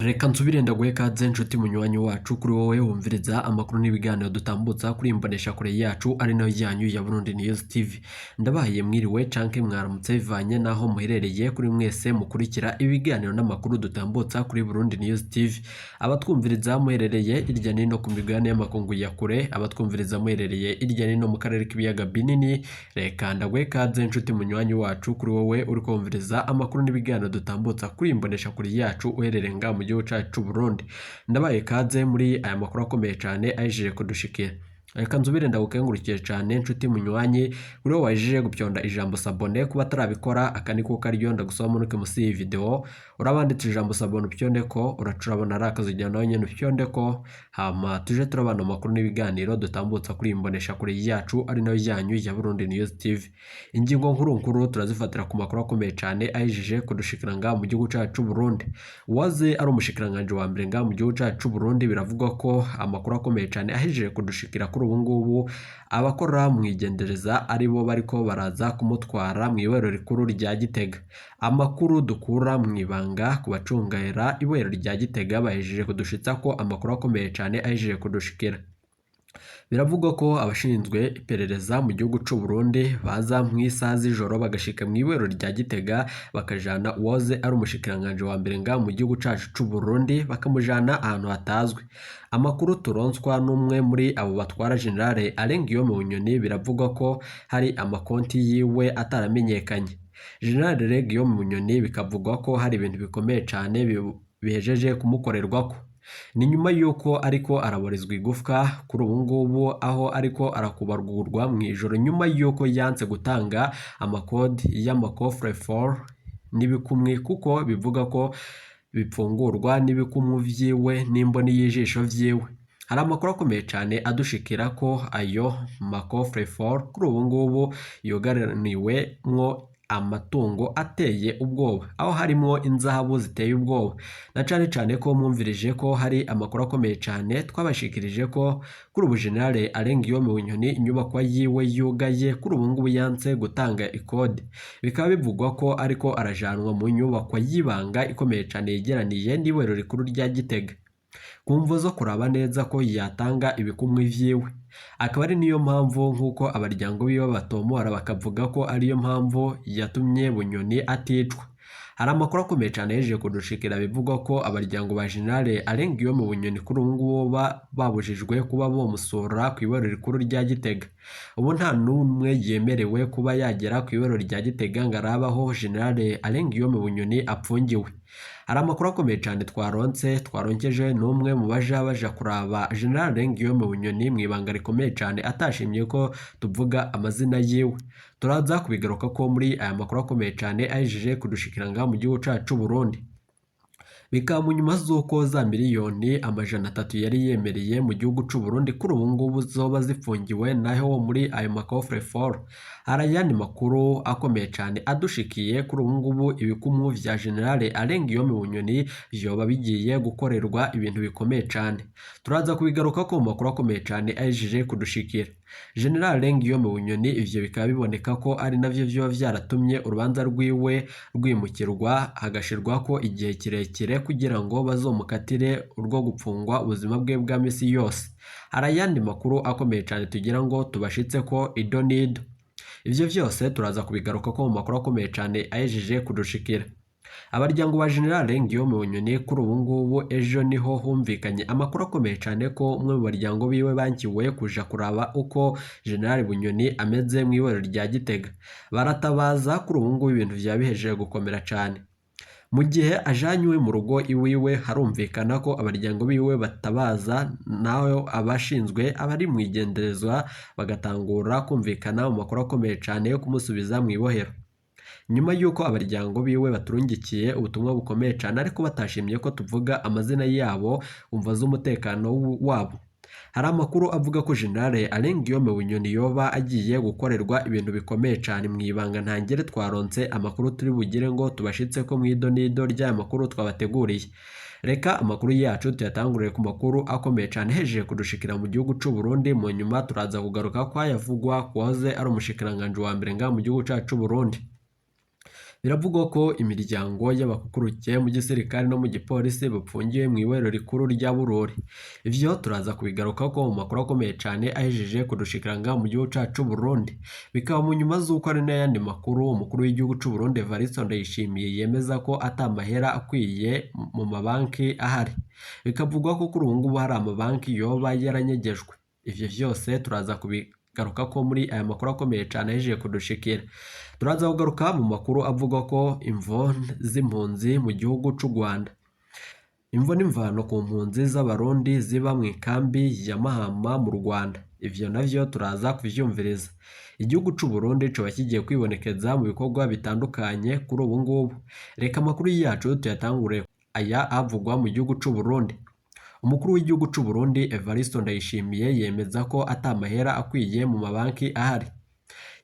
Reka nsubire ndaguhe ikaze nshuti munywanyi wacu kuri wowe wumviriza amakuru n'ibiganiro dutambutsa kuri imbonesha kure yacu ari nayo yanyu ya Burundi News TV. Ndabahaye mwiriwe canke mwaramutse bivanye naho muherereye kuri mwese mukurikira ibiganiro n'amakuru dutambutsa kuri Burundi News TV. Abatwumviriza muherereye irya nino ku migabane y'amakungu ya kure, abatwumviriza muherereye irya nino mu karere k'ibiyaga binini, reka ndaguhe ikaze nshuti munywanyi wacu kuri wowe uri kumviriza amakuru n'ibiganiro dutambutsa kuri imbonesha kure yacu uherereye nga mu gihugu cyacu Burundi. Ndabaye kaze muri aya makuru akomeye cyane ayijije kudushikira. Reka nsubire ndagukengurukije cyane nshuti munywanyi uri wajije gupyonda ijambo sabone kuba tarabikora akaniko karyo ndagusaba munuke musi iyi video urabanditse ijambo sabone upyonde ko uracurabona arakazijya nawe nyene upyonde ko hama tuje turabana makuru n'ibiganiro dutambutsa kuri imbonesha kuri yacu ari nayo yanyu ya Burundi News TV. Ingingo nkuru turazifatira ku makuru akomeye cyane ayijije kudushikira nga mu gihugu cyacu Burundi. Waze ari umushikiranganje wa mbere nga mu gihugu cyacu Burundi biravugwa ko amakuru akomeye cyane ahijije kudushikira ubu ngubu abakora mwigendereza aribo bariko baraza kumutwara mu iwero rikuru rya Gitega. Amakuru dukura mwibanga ku bacungahera iwero rya Gitega bahejije kudushitsa ko amakuru akomeye cyane ahejije kudushikira. Biravugwa ko abashinzwe iperereza mu gihugu cy'u Burundi baza mu isaha z'ijoro bagashika mu iwero rya Gitega bakajana uwaze ari umushikiranganje wa mbere nga mu gihugu cyacu cy'u Burundi bakamujana ahantu hatazwi. Amakuru turonswa n'umwe muri abo batwara generale Arengiyo mu Bunyoni biravugwa ko hari amakonti yiwe ataramenyekanye. Generale Arengiyo mu Bunyoni bikavugwa ko hari ibintu bikomeye cyane bihejeje kumukorerwako. Ni nyuma yuko ariko araborezwa igufwa kuri ubu ngubu aho ariko arakubarwurwa mu ijoro nyuma yuko yanze gutanga amakodi y'amakofre for n'ibikumwe kuko bivuga ko bipfungurwa n'ibikumwe vyiwe n'imboni y'ijisho vyiwe. Hari amakuru akomeye cyane adushikira ko ayo makofre for kuri ubu ngubu yogaraniwe mwo amatungo ateye ubwoba aho harimo inzahabu ziteye ubwoba na cyane ko mwumvirije ko hari amakuru akomeye cyane twabashikirije ko kuri ubu generale Arengiyo mu Bunyoni inyubako yiwe yugaye kuri ubu ngubu yanze gutanga ikode. Bikaba bivugwa ko ariko arajanwa mu nyubako y'ibanga ikomeye cyane yegeraniye n'iwero rikuru rya Gitega kumvo zo kuraba neza ko yatanga ibikumwe vyiwe. Akaba ari niyo mpamvu nkuko abaryango biwe batomora bakavuga ko ariyo mpamvu yatumye Bunyoni aticwa. Hari amakuru akomeye cyane yeje kudushikira bivugwa ko abaryango ba generale Arengiyo mu Bunyoni kuri ubu ngubu babujijwe kuba bomusura ku iwero rikuru rya Gitega. Ubu nta numwe yemerewe kuba yagera ku iwero rya Gitega ngarabaho generale Arengiyo mu Bunyoni apfungiwe. Hari amakuru akomeye cyane twaronkeje n'umwe mu baja kuraba generale Arengiyo mu Bunyoni mwibanga rikomeye cyane atashimye ko tuvuga amazina yiwe. Turaza kubigaruka ko muri aya makuru akomeye cyane ayijije kudushikira nga mu gihugu cyacu Burundi. Bikaba mu nyuma z'uko za miliyoni amajana 3 yari yemereye mu gihugu cy'u Burundi kuri ubu ngubu zoba zifungiwe naho muri ayo makofre for. Harayandi makuru akomeye cyane adushikiye kuri ubu ngubu ibikumu vya generale Arengiyo mu Bunyoni vyoba bigiye gukorerwa ibintu bikomeye cyane. Turaza kubigaruka ko mu makuru akomeye cyane ayijije kudushikira. General Arengiyo mu Bunyoni ivyo bikaba biboneka ko ari navyo vyo vyaratumye urubanza rwiwe rwimukirwa hagashirwa ko igihe kirekire kugira ngo bazomukatire urwo gupfungwa ubuzima bwe bwa misi yose. Harayandi makuru akomeye cyane tugira ngo tubashitse ko idonido. Ivyo vyose turaza kubigaruka ko mu makuru akomeye cyane ayejije kudushikira. Abaryango ba generale Arengiyo mu Bunyoni kuri ubu ngubu ejo niho humvikanye amakuru akomeye cyane ko umwe mu baryango biwe bankiwe kuja kuraba uko generale Bunyoni ameze mu iwero rya Gitega. Baratabaza kuri ubu ngubu ibintu vyabihejeje gukomera cyane. Mu gihe ajanywe mu rugo iwiwe harumvikana ko abaryango biwe batabaza naho abashinzwe abari mwigenderezwa bagatangura kumvikana mu makuru akomeye cyane yo kumusubiza mu ibohero. Nyuma yuko abaryango biwe baturungikiye ubutumwa bukomeye cyane ariko batashimye ko tuvuga amazina yabo umva z'umutekano wabo. Hari amakuru avuga ko generale Arengiyo mu Bunyoni yoba agiye gukorerwa ibintu bikomeye cyane mwibanga ntangere twaronse amakuru turi bugire ngo tubashitse ko mwidonido ry'aya makuru twabateguriye. Reka amakuru yacu tuyatangurire ku makuru akomeye cyane hejeje kudushikira mu gihugu cy'u Burundi mu nyuma turaza kugaruka ko yavugwa kwaze ari umushikiranganje wa mbere nga mu gihugu cyacu Burundi. Biravugwa ko imiryango y'abakukuruke mu gisirikare no mu gipolisi bapfungiwe mu ibohero rikuru rya Bururi. Ivyo turaza kubigaruka ko mu makuru akomeye cyane ahejeje kudushikiranga mu gihugu cacu Burundi. Bikaba mu nyuma z'uko ari n'ayandi makuru umukuru w'igihugu c'u Burundi Evariste Ndayishimiye yemeza ko atamahera akwiye mu mabanki ahari. Bikavugwa ko kuri ubu ngubu hari amabanki yoba yaranyegejwe. Ivyo vyose turaza kubigaruka ko muri aya makuru akomeye cyane ahejeje kudushikira. Turaza kugaruka mu makuru avuga ko imvo z'impunzi mu gihugu c'u Rwanda. Imvo n'imvano ku mpunzi z'abarundi ziba mu ikambi ya Mahama mu Rwanda. Ivyo navyo turaza kuvyumviriza. Igihugu c'u Burundi coba kigiye kwibonekeza mu bikorwa bitandukanye kuri ubu ngubu. Reka amakuru yacu tuyatangure aya avugwa mu gihugu c'u Burundi. Umukuru w'igihugu c'u Burundi Evariste Ndayishimiye yemeza ko atamahera akwiye mu mabanki ahari.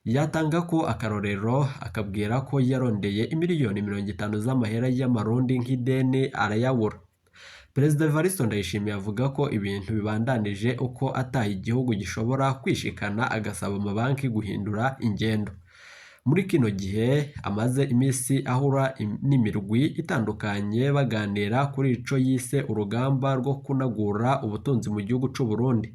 Yatanga ko akarorero akabwira ko yarondeye imiliyoni 50 z'amahera y'amarundi nk'ideni arayabura. Perezida Evariste Ndayishimiye avuga ko ibintu bibandanije uko ataha igihugu gishobora kwishikana agasaba amabanki guhindura ingendo. Muri kino gihe amaze imisi ahura n'imirwi itandukanye baganira kuri ico yise urugamba rwo kunagura ubutunzi mu gihugu c'u Burundi.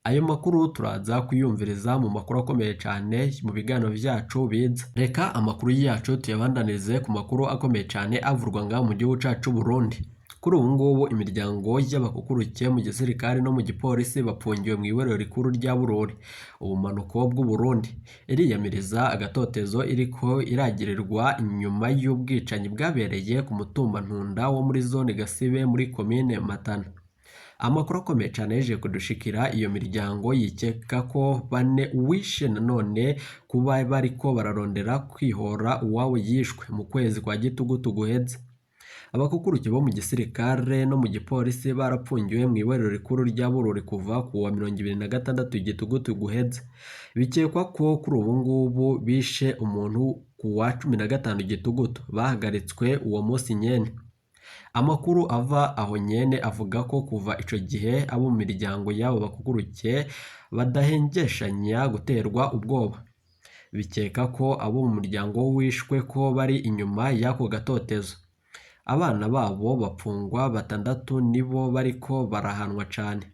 Ayo makuru turaza kuyumviriza mu makuru akomeye cyane mu biganiro vyacu biza. Reka amakuru yacu tuyabandanirize ku makuru akomeye cyane avurwa ngaho mu gihugu cacu Burundi. Kuri ubu ngubu imiryango y'abakukuruke mu gisirikare no mu gipolisi bapfungiwe mu ibohero rikuru rya Bururi, ubumanuko bw'u Burundi. Iriyamiriza agatotezo iriko iragirirwa inyuma y'ubwicanyi bwabereye ku mutumba Ntunda wo muri zone Gasibe muri komine Matana. Amakuru akomeye cyane yeje kudushikira iyo miryango yikeka ko bane uwishe nanone kuba bariko bararondera kwihora uwawe yishwe mu kwezi kwa Gitugutu guheze. Abakukuruke bo mu gisirikare no mu gipolisi barapfungiwe mu ibohero rikuru rya Bururi kuva ku wa 26 Gitugutu guheze. Bikekwa ko kuri ubu ngubu bishe umuntu ku wa 15 Gitugutu bahagaritswe uwo munsi nyene. Amakuru ava aho nyene avuga ko kuva ico gihe abo mu miryango yabo bakukuruke badahengeshanya guterwa ubwoba. Bikeka ko abo mu muryango wishwe ko bari inyuma y'ako gatotezo. Abana babo bapfungwa 6 nibo bariko barahanwa cane.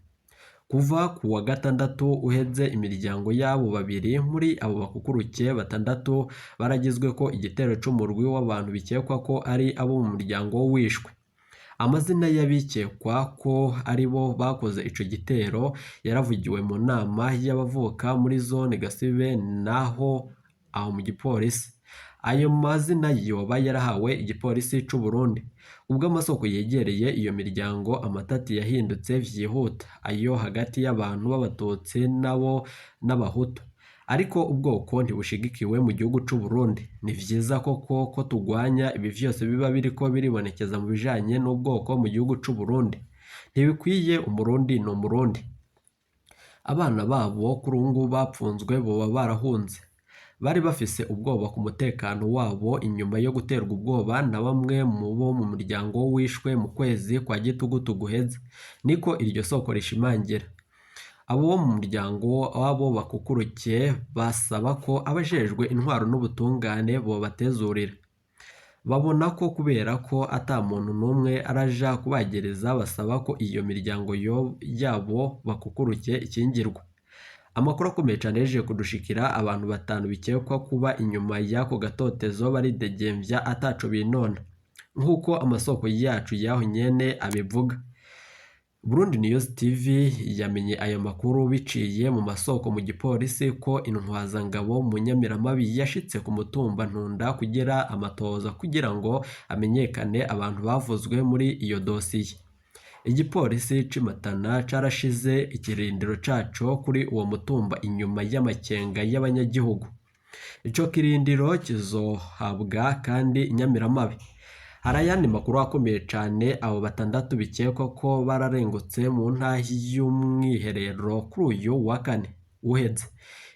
Kuva ku wa 6 uheze imiryango yabo babiri muri abo bakukuruke 6 baragizwe ko igitero c'umurwi w'abantu bikekwa ko ari abo mu muryango wishwe. Amazina y'abikekwa ko ari bo bakoze ico gitero yaravugiwe mu nama y'abavuka muri zone Gasibe naho aho mu gipolisi. Ayo mazina yoba yarahawe igipolisi c'u Burundi. Ubwo amasoko yegereye iyo miryango amatati yahindutse vyihuta ayo hagati y'abantu b'abatutsi nabo n'abahutu. Ariko ubwoko ntibushigikiwe mu gihugu c'u Burundi. Ni vyiza ko tugwanya ibi vyose biba biriko biribonekeza mu bijanye n'ubwoko mu gihugu c'u Burundi. Ntibikwiye umurundi n'umurundi. Abana babo kuri ubu ngubu bapfunzwe boba barahunze. Bari bafise ubwoba ku mutekano wabo inyuma yo guterwa ubwoba na bamwe mu bo mu muryango wishwe mu kwezi kwa Gitugutu guheze. Niko iryo soko rishimangira. Abo mu muryango wabo bakukuruke basaba ko abajejwe intwaro n'ubutungane bo batezurira. Babona ko kubera ko ata muntu numwe araja kubagereza basaba ko iyo miryango yabo bakukuruke ikingirwa. Amakuru akomeye cyane yeje kudushikira abantu 5 bikekwa kuba inyuma y'ako gatotezo baridegembya ataco binona. Nkuko amasoko yacu yaho nyene abivuga. Burundi News TV yamenye ayo makuru biciye mu masoko mu gipolisi ko intwazangabo mu Nyamiramabi yashitse ku mutumba Ntunda kugira amatoza kugira ngo amenyekane abantu bavuzwe muri iyo dosiye. Igipolisi c'imatana carashize ikirindiro caco kuri uwo mutumba inyuma y'amakenga y'abanyagihugu. Ico kirindiro kizohabwa kandi Nyamiramabi. Harayandi makuru akomeye cane abo 6 bikekwa ko bararengutse mu ntahi y'umwiherero kuri uyu wa 4 uheze.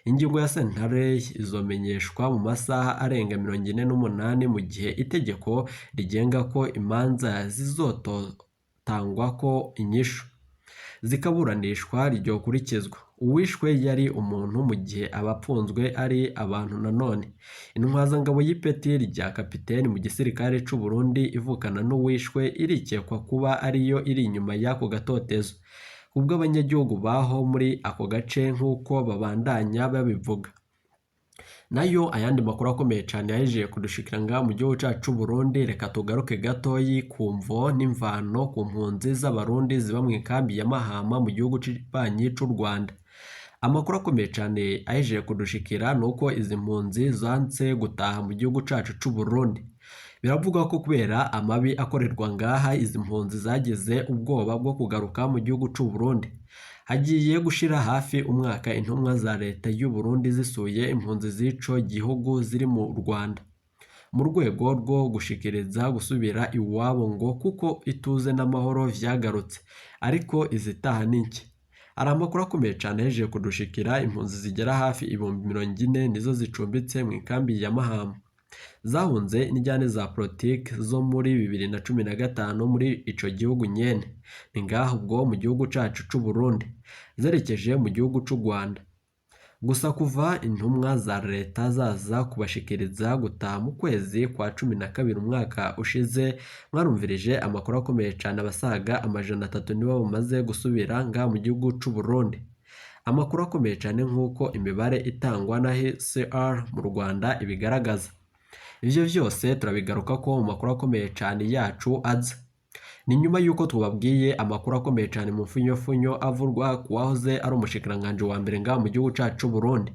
Ingingo ya sentare izomenyeshwa mu masaha arenga 48 mu gihe itegeko rigenga ko imanza zizotangwa ko inyishu zikaburanishwa ryokurikizwa. uwishwe yari umuntu mu gihe abapfunzwe ari abantu. Nanone intwazangabo y'ipeti rya kapiteni mu gisirikare c'u Burundi ivukana n'uwishwe irikekwa kuba ariyo iri inyuma y'ako gatotezo ubwo abanyagihugu baho muri ako gace nk'uko babandanya babivuga. Nayo ayandi makuru akomeye cyane yahejeje kudushikira nga mu gihugu cyacu Burundi. Reka tugaruke gatoyi ku mvo n'imvano ku mpunzi z'abarundi ziba mu ikambi ya Mahama mu gihugu cy'ibanyi c'u Rwanda. Amakuru akomeye cyane ahejeje kudushikira nuko izi mpunzi zanse gutaha mu gihugu cyacu c'u Burundi. Biravugwa ko kubera amabi akorerwa ngaha izi mpunzi zagize ubwoba bwo kugaruka mu gihugu c'u Burundi. Hagiye gushira hafi umwaka intumwa za leta y'u Burundi zisuye impunzi z'ico gihugu ziri mu Rwanda mu rwego rwo gushikiriza gusubira iwabo ngo kuko ituze n'amahoro vyagarutse, ariko izitaha niki. Ari amakuru akomeye cyane yaje kudushikira. Impunzi zigera hafi 40,000 nizo zicumbitse mu ikambi ya Mahama zahunze injyane za politiki zo muri 2015 muri ico gihugu nyene. Ni ngaho ubwo mu gihugu cacu c'u Burundi zerekeje mu gihugu c'u Rwanda. Gusa kuva intumwa za leta zaza kubashikiriza gutaha mu kwezi kwa 12 umwaka ushize, mwarumvirije amakuru akomeye cyane abasaga 300 nibo bamaze gusubira nga mu gihugu c'u Burundi. Amakuru akomeye cyane nk'uko imibare itangwa na HCR mu Rwanda ibigaragaza. Ivyo vyose turabigaruka ko mu makuru akomeye cyane yacu aza. Ni nyuma yuko tubabwiye amakuru akomeye cyane mu funyo avurwa kuwahoze ari umushikiranganje wa mbere nga mu gihugu cacu Burundi.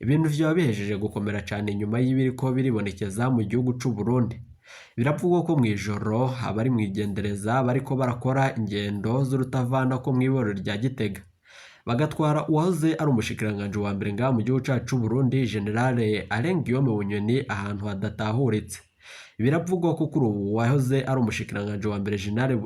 Ibintu vyo bihejeje gukomera cyane nyuma y'ibiriko biribonekeza mu gihugu c'u Burundi. Biravugwa ko mwijoro abari mwigendereza bariko barakora ingendo z'urutavana ko mw'iboro rya Gitega bagatwara uwahoze ari umushikiranganje wa mbere nga mu gihugu cacu Burundi Generale Bunyoni ahantu hadatahuritse. Biravugwa ko kuri ubu wahoze ari umushikiranganje wa mbere Generale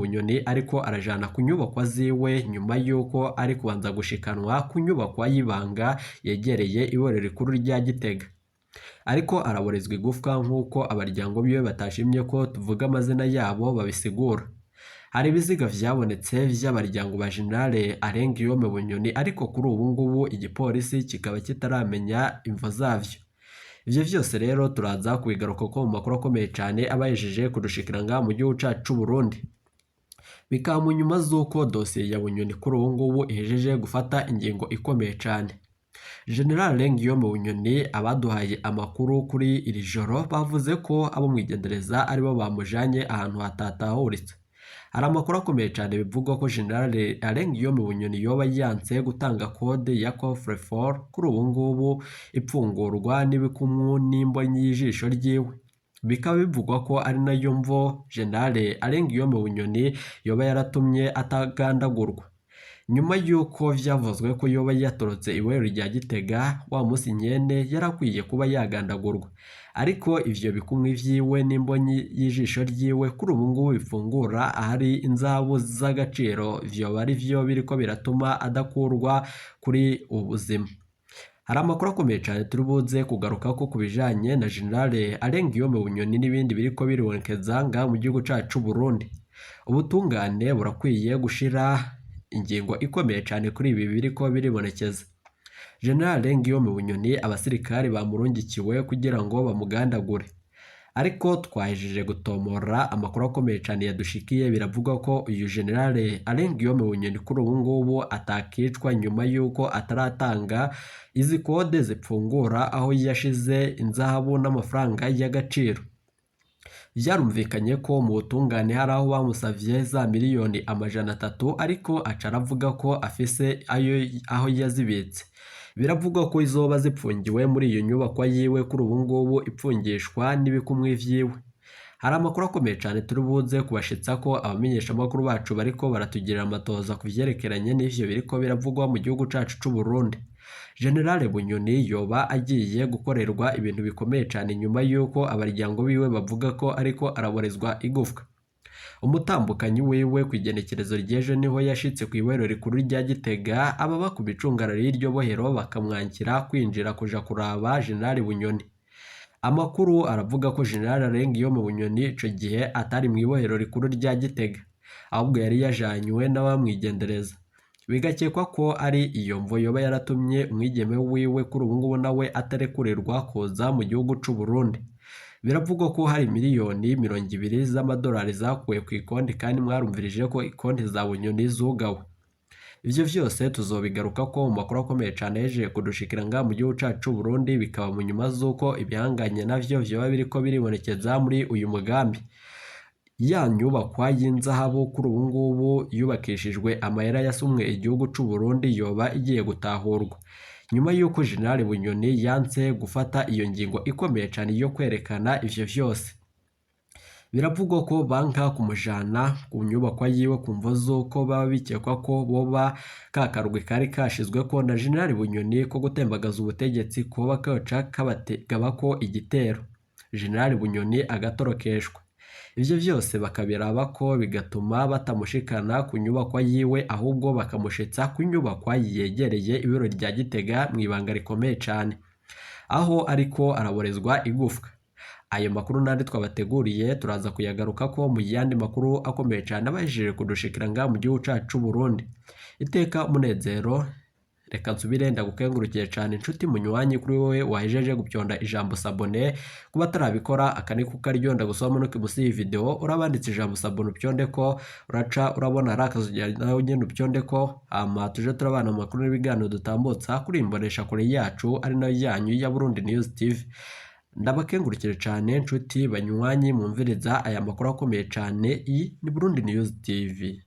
Bunyoni ariko arajana ku nyubakwa ziwe nyuma yuko ari kubanza gushikanwa ku nyubakwa y'ibanga yegereye iborero rikuru rya Gitega, ariko araborezwa igufwa nk'uko abaryango biwe batashimye ko tuvuga amazina yabo babisigura. Hari ibiziga vyabonetse vy'abaryango ba Generale Bunyoni, ariko kuri ubu ngubu igipolisi kikaba kitaramenya imvo zavyo. Ivyo vyose rero turaza kubigaruka ko mu makuru akomeye cyane abayejeje kudushikira nga mu gihugu cacu c'u Burundi. Bikaba mu nyuma z'uko dosiye ya Bunyoni kuri ubu ngubu ihejeje gufata ingingo ikomeye cyane. Generale Bunyoni abaduhaye amakuru kuri iri joro bavuze ko abo mwigendereza aribo bamujanye ahantu hatatahuritse. Hari amakuru akomeye cyane bivugwa ko Generale Bunyoni yoba yanse gutanga kode ya coffre-fort kuri ubu ngubu ipfungurwa n'ibikumwu n'imbonyi y'ijisho ryiwe. Bikaba bivugwa ko ari nayo mvo Generale Bunyoni yoba yaratumye atagandagurwa. Nyuma yuko vyavuzwe ko yoba yatorotse iborero rya Gitega, wa musi nyene yarakwiye kuba yagandagurwa, ariko ivyo bikumwe vyiwe n'imbonyi y'ijisho ryiwe kuri ubu ngubu bifungura ahari inzabu z'agaciro, vyoba ari vyo biriko biratuma adakurwa kuri ubuzima. Hari amakuru akomeye cyane turibuze kugaruka ko kubijanye na Generale Bunyoni n'ibindi biriko biribonekeza nga mu gihugu cacu Burundi. Ubutungane burakwiye gushira ingingo ikomeye cyane kuri ibi biriko biribonekeza. Generale Bunyoni abasirikari bamurungikiwe kugira ngo bamugandagure, ariko twahejeje gutomora amakuru akomeye cyane yadushikiye. Biravuga ko uyu Generale Bunyoni kuri ubu ngubu atakicwa nyuma yuko ataratanga izi kode zipfungura aho yashize inzahabu n'amafaranga y'agaciro. Vyarumvikanye ko mu butungane hari aho bamusavye za miliyoni 300, ariko aca aravuga ko afise aho yazibitse. Biravugwa ko izoba zipfungiwe muri iyo nyubakwa yiwe kuri ubu ngubu ipfungishwa n'ibikumwe vyiwe. Hari amakuru akomeye cyane turibuze kubashitsa ko abamenyesha amakuru bacu bariko baratugirira amatoza ku vyerekeranye n'ivyo biriko biravugwa mu gihugu cacu c'u Burundi. Generale Bunyoni yoba agiye gukorerwa ibintu bikomeye cyane nyuma yuko abaryango biwe bavuga ko ariko araborezwa igufwa. Umutambukanyi wiwe ku igenekerezo ry'ejo niho yashitse ku iborero rikuru rya Gitega, ababa ku bicungararo y'iryo bohero bakamwankira kwinjira kuja kuraba Generale Bunyoni. Amakuru aravuga ko Generale Bunyoni ico gihe atari mu ibohero rikuru rya Gitega, ahubwo yari yajanywe n'abamwigendereza. bigakekwa ko ari iyo mvo yoba yaratumye umwigeme wiwe kuri ubu ngubu nawe atarekurirwa kuza mu gihugu c'u Burundi. Biravugwa ko hari miliyoni 20 z'amadolari zakuwe ku ikonti kandi mwarumvirije ko ikonti za Bunyoni zugawe. Ivyo vyose tuzobigaruka ko mu makuru akomeye cane yeje kudushikira nga mu gihugu cacu c'u Burundi, bikaba mu nyuma z'uko ibihanganye navyo vyoba biriko biribonekeza muri uyu mugambi. Ya nyubakwa y'inzahabu kuri ubu ngubu yubakishijwe amayera yasumwe igihugu c'u Burundi yoba igiye gutahurwa. Nyuma y'uko General Bunyoni yanse gufata iyo ngingo ikomeye cane yo kwerekana ivyo vyose. Biravugwa ko banka kumujana ku nyubakwa yiwe ku mvo z'uko baba bikekwa ko boba kakarugwi kari kashizweko na General Bunyoni ko gutembagaza ubutegetsi koba koca kabategabako igitero. General Bunyoni agatorokeshwa. Ivyo vyose bakabiraba ko bigatuma batamushikana ku nyubakwa yiwe, ahubwo bakamushitsa ku nyubakwa yegereye ibiro rya Gitega mw'ibanga rikomeye cane, aho ariko araborezwa igufwa. Ayo makuru nandi twabateguriye turaza kuyagaruka ko mu yandi makuru akomeye cane abajije kudushikira nga mu gihugu cacu c'u Burundi. Iteka umunezero, reka nsubire ndagukengurukiye cane inshuti munywanyi kuri wowe wahejeje gupyonda ijambo sabone. Kuba atarabikora aka ni kukaryo ndagusaba no kimusi iyi video urabanditse ijambo sabone upyondeko, uraca urabona ari akazugira nawe nyene upyondeko, hama tuje turabana mu makuru n'ibiganiro dutambutsa kuri imbonesha kure yacu ari nayo yanyu ya Burundi News TV. Ndabakengurukire cane inshuti banywanyi mumviriza aya makuru akomeye cane. Iyi ni Burundi News TV.